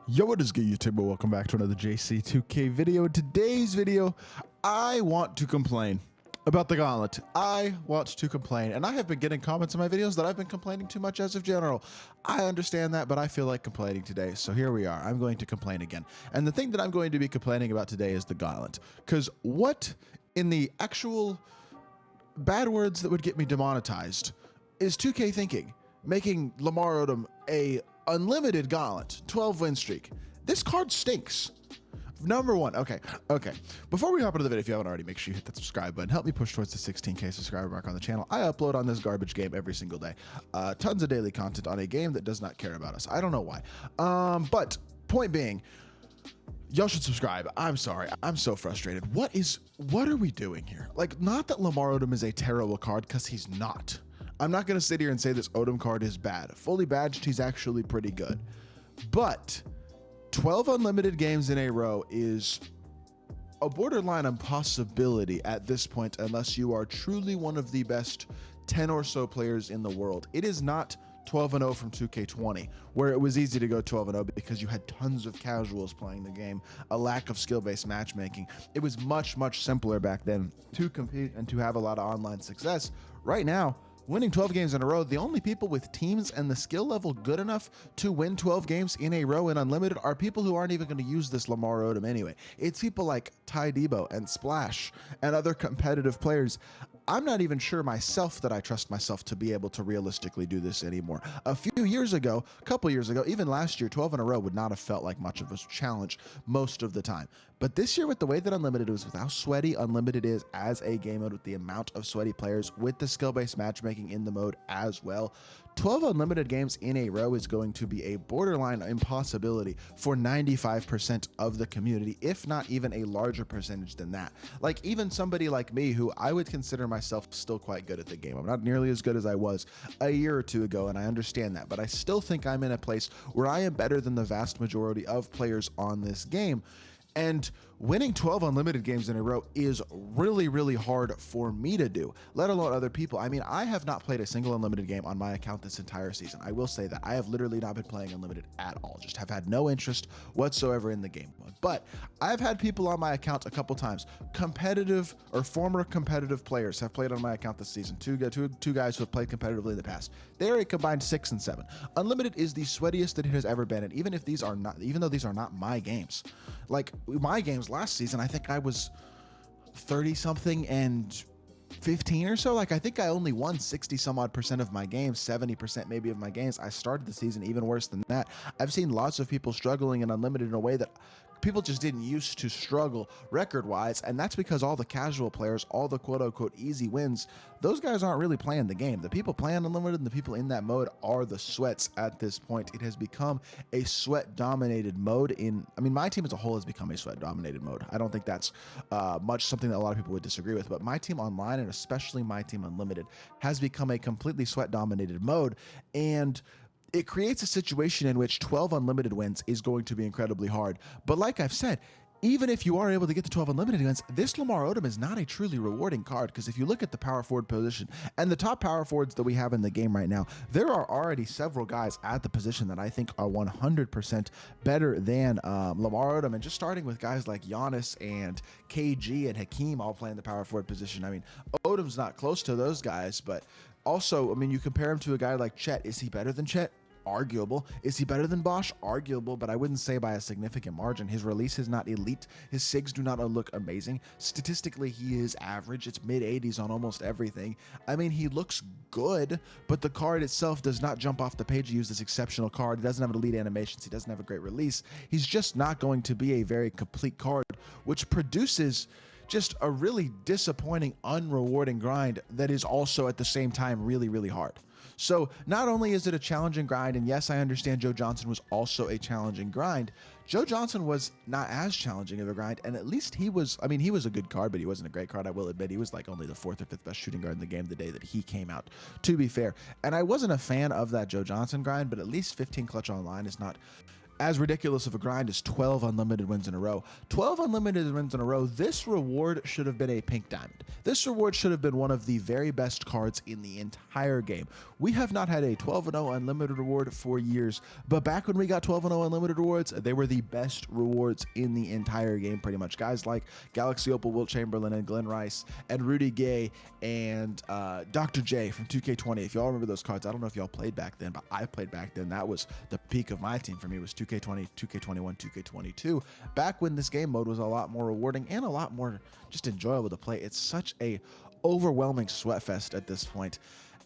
Yo, what is good, YouTube? Welcome back to another JC2K video. In today's video, I want to complain about the Gauntlet. I want to complain, and I have been getting comments in my videos that I've been complaining too much as of general. I understand that, but I feel like complaining today, so here we are. I'm going to complain again. And the thing that I'm going to be complaining about today is the Gauntlet. Because what in the actual bad words that would get me demonetized is 2K thinking, making Lamar Odom a unlimited Gauntlet 12 win streak? This card stinks. Number one. Okay. Before we hop into the video, if you haven't already, make sure you hit that subscribe button. Help me push towards the 16K subscriber mark on the channel. I upload on this garbage game every single day. Tons of daily content on a game that does not care about us. I don't know why. But point being, y'all should subscribe. I'm sorry. I'm so frustrated. What are we doing here? Like, not that Lamar Odom is a terrible card, because he's not. I'm not going to sit here and say this Odom card is bad. Fully badged, he's actually pretty good. But 12 unlimited games in a row is a borderline impossibility at this point, unless you are truly one of the best 10 or so players in the world. It is not 12-0 from 2K20, where it was easy to go 12-0 because you had tons of casuals playing the game, a lack of skill-based matchmaking. It was much, much simpler back then to compete and to have a lot of online success. Right now, winning 12 games in a row, the only people with teams and the skill level good enough to win 12 games in a row in Unlimited are people who aren't even going to use this Lamar Odom anyway. It's people like Ty Debo and Splash and other competitive players. I'm not even sure myself that I trust myself to be able to realistically do this anymore. A couple years ago, even last year, 12 in a row would not have felt like much of a challenge most of the time. But this year, with the way that Unlimited is, with how sweaty Unlimited is as a game mode, with the amount of sweaty players, with the skill-based matchmaking in the mode as well, 12 unlimited games in a row is going to be a borderline impossibility for 95% of the community, if not even a larger percentage than that. Like, even somebody like me, who I would consider myself still quite good at the game. I'm not nearly as good as I was a year or two ago, and I understand that, but I still think I'm in a place where I am better than the vast majority of players on this game. And winning 12 unlimited games in a row is really, really hard for me to do, let alone other people. I mean, I have not played a single unlimited game on my account this entire season. I will say that I have literally not been playing unlimited at all, just have had no interest whatsoever in the game mode. But I've had people on my account a couple times, competitive or former competitive players have played on my account this season. Two guys who have played competitively in the past. They are a combined 6 and 7. Unlimited is the sweatiest that it has ever been, and even though these are not my games, like my games last season, I think I was 30 something and 15 or so. Like, I think I only won 60 some odd percent of my games, 70% maybe of my games. I started the season even worse than that. I've seen lots of people struggling in Unlimited in a way that people just didn't used to struggle record-wise, and that's because all the casual players, all the quote-unquote easy wins, those guys aren't really playing the game. The people playing Unlimited and the people in that mode are the sweats at this point. It has become a sweat-dominated mode. I mean, my team as a whole has become a sweat-dominated mode. I don't think that's much something that a lot of people would disagree with, but my team online, and especially my team Unlimited, has become a completely sweat-dominated mode, and it creates a situation in which 12 unlimited wins is going to be incredibly hard. But like I've said, even if you are able to get to 12 unlimited wins, this Lamar Odom is not a truly rewarding card, because if you look at the power forward position and the top power forwards that we have in the game right now, there are already several guys at the position that I think are 100% better than Lamar Odom. And just starting with guys like Giannis and KG and Hakeem all playing the power forward position. I mean, Odom's not close to those guys, but also, I mean, you compare him to a guy like Chet. Is he better than Chet? Arguable. Is he better than Bosch? Arguable, but I wouldn't say by a significant margin. His release is not elite. His SIGs do not look amazing. Statistically, he is average. It's mid-80s on almost everything. I mean, he looks good, but the card itself does not jump off the page to use this exceptional card. He doesn't have elite animations. He doesn't have a great release. He's just not going to be a very complete card, which produces just a really disappointing, unrewarding grind that is also at the same time really, really hard. So not only is it a challenging grind, and yes, I understand Joe Johnson was also a challenging grind, Joe Johnson was not as challenging of a grind, and at least he was a good card, but he wasn't a great card, I will admit. He was like only the 4th or 5th best shooting guard in the game the day that he came out, to be fair. And I wasn't a fan of that Joe Johnson grind, but at least 15 clutch online is not as ridiculous of a grind as 12 unlimited wins in a row. 12 unlimited wins in a row, this reward should have been a pink diamond. This reward should have been one of the very best cards in the entire game. We have not had a 12-0 unlimited reward for years, but back when we got 12-0 unlimited rewards, they were the best rewards in the entire game pretty much. Guys like Galaxy Opal, Wilt Chamberlain, and Glenn Rice, and Rudy Gay, and Dr. J from 2K20. If y'all remember those cards, I don't know if y'all played back then, but I played back then. That was the peak of my team for me, was 2K20, 2K21, 2K22. Back when this game mode was a lot more rewarding and a lot more just enjoyable to play. It's such a overwhelming sweatfest at this point.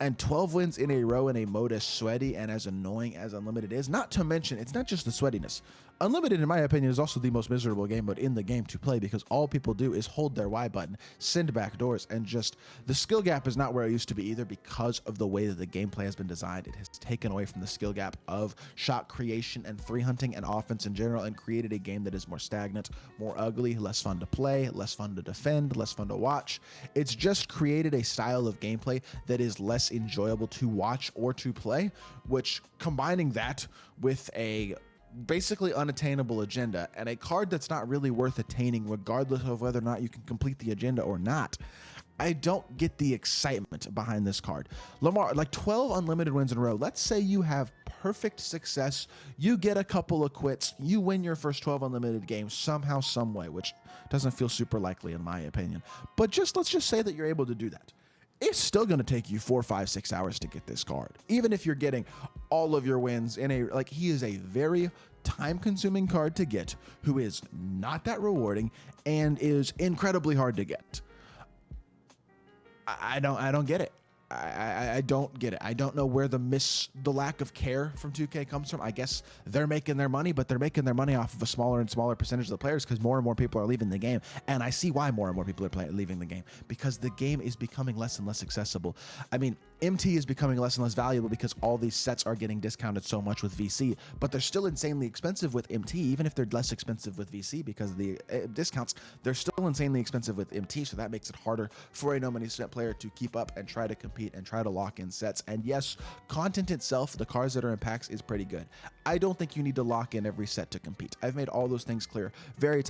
And 12 wins in a row in a mode as sweaty and as annoying as Unlimited is, not to mention, it's not just the sweatiness. Unlimited, in my opinion, is also the most miserable game mode in the game to play because all people do is hold their Y button, send back doors, and just the skill gap is not where it used to be either because of the way that the gameplay has been designed. It has taken away from the skill gap of shot creation and free hunting and offense in general and created a game that is more stagnant, more ugly, less fun to play, less fun to defend, less fun to watch. It's just created a style of gameplay that is less enjoyable to watch or to play, which combining that with a basically unattainable agenda and a card that's not really worth attaining regardless of whether or not you can complete the agenda or not, I don't get the excitement behind this card. Lamar, like 12 unlimited wins in a row. Let's say you have perfect success, you get a couple of quits, you win your first 12 unlimited games somehow, some way, which doesn't feel super likely in my opinion. But let's just say that you're able to do that. It's still going to take you 4, 5, 6 hours to get this card. Even if you're getting all of your wins in he is a very time-consuming card to get, who is not that rewarding and is incredibly hard to get. I don't get it. I don't get it. I don't know where the lack of care from 2K comes from. I guess they're making their money, but they're making their money off of a smaller and smaller percentage of the players because more and more people are leaving the game. And I see why more and more people are leaving the game, because the game is becoming less and less accessible. I mean, MT is becoming less and less valuable because all these sets are getting discounted so much with VC, but they're still insanely expensive with MT, even if they're less expensive with VC because of the discounts. They're still insanely expensive with MT, so that makes it harder for a no money spent player to keep up and try to compete and try to lock in sets. And yes, content itself, the cards that are in packs, is pretty good. I don't think you need to lock in every set to compete. I've made all those things clear very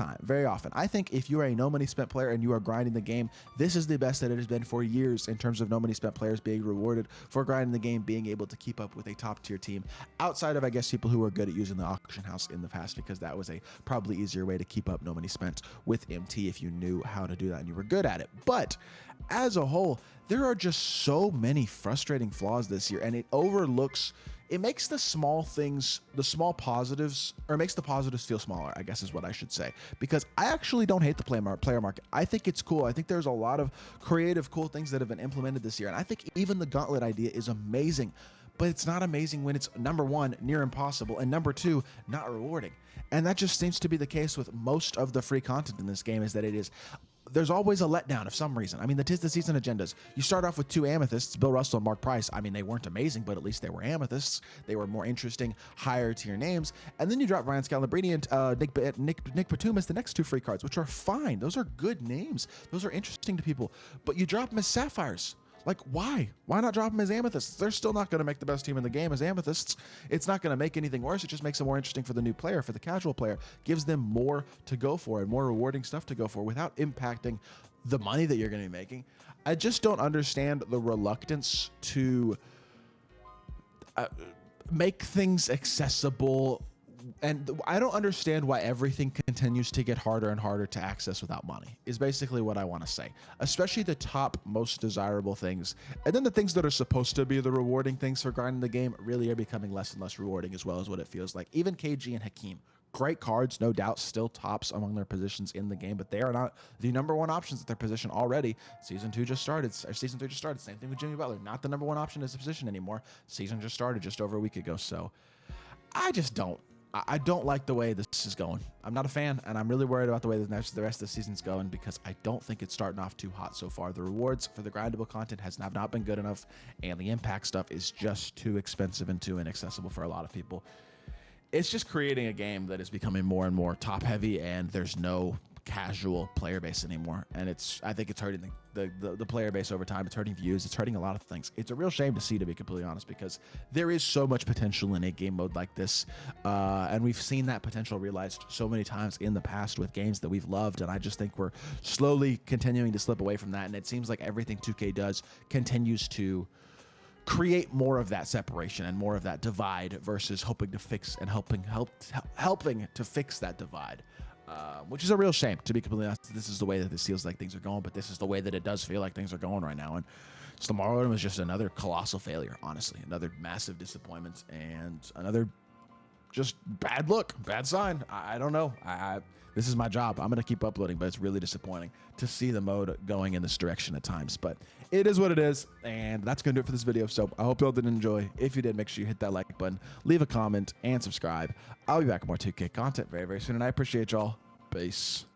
often. I think if you are a no money spent player and you are grinding the game, this is the best that it has been for years in terms of no money spent players being rewarded for grinding the game, being able to keep up with a top tier team outside of, I guess, people who are good at using the auction house in the past, because that was a probably easier way to keep up no money spent with MT if you knew how to do that and you were good at it. But as a whole, there are just so many frustrating flaws this year, and it makes the small things, the small positives, or makes the positives feel smaller, I guess is what I should say. Because I actually don't hate the player market. I think it's cool. I think there's a lot of creative, cool things that have been implemented this year. And I think even the Gauntlet idea is amazing. But it's not amazing when it's, number one, near impossible, and number two, not rewarding. And that just seems to be the case with most of the free content in this game, is that there's always a letdown of some reason. I mean, the Tis the Season agendas. You start off with 2 Amethysts, Bill Russell and Mark Price. I mean, they weren't amazing, but at least they were Amethysts. They were more interesting, higher tier names. And then you drop Ryan Scalabrine and Nick Batum as the next 2 free cards, which are fine. Those are good names. Those are interesting to people. But you drop them as Sapphires. Like, why? Why not drop them as Amethysts? They're still not going to make the best team in the game as Amethysts. It's not going to make anything worse. It just makes it more interesting for the new player, for the casual player. Gives them more to go for and more rewarding stuff to go for without impacting the money that you're going to be making. I just don't understand the reluctance to make things accessible. And I don't understand why everything continues to get harder and harder to access without money, is basically what I want to say. Especially the top most desirable things. And then the things that are supposed to be the rewarding things for grinding the game really are becoming less and less rewarding, as well as what it feels like. Even KG and Hakeem, great cards, no doubt, still tops among their positions in the game, but they are not the number one options at their position already. Season 2 just started, or Season 3 just started. Same thing with Jimmy Butler. Not the number one option as a position anymore. Season just started just over a week ago. So I don't like the way this is going. I'm not a fan, and I'm really worried about the way the rest of the season's going, because I don't think it's starting off too hot so far. The rewards for the grindable content have not been good enough, and the impact stuff is just too expensive and too inaccessible for a lot of people. It's just creating a game that is becoming more and more top-heavy, and there's no casual player base anymore, and I think it's hurting the player base over time. It's hurting views. It's hurting a lot of things. It's a real shame to see, to be completely honest, because there is so much potential in a game mode like this, and we've seen that potential realized so many times in the past with games that we've loved, and I just think we're slowly continuing to slip away from that, and it seems like everything 2K does continues to create more of that separation and more of that divide versus hoping to fix and helping to fix that divide, which is a real shame, to be completely honest. This is the way that this feels like things are going, but this is the way that it does feel like things are going right now. And tomorrow was just another colossal failure, honestly, another massive disappointment, and another just bad look, bad sign. I don't know. This is my job. I'm going to keep uploading, but it's really disappointing to see the mode going in this direction at times. But it is what it is, and that's going to do it for this video. So I hope y'all did enjoy. If you did, make sure you hit that like button, leave a comment, and subscribe. I'll be back with more 2K content very, very soon, and I appreciate y'all. Peace.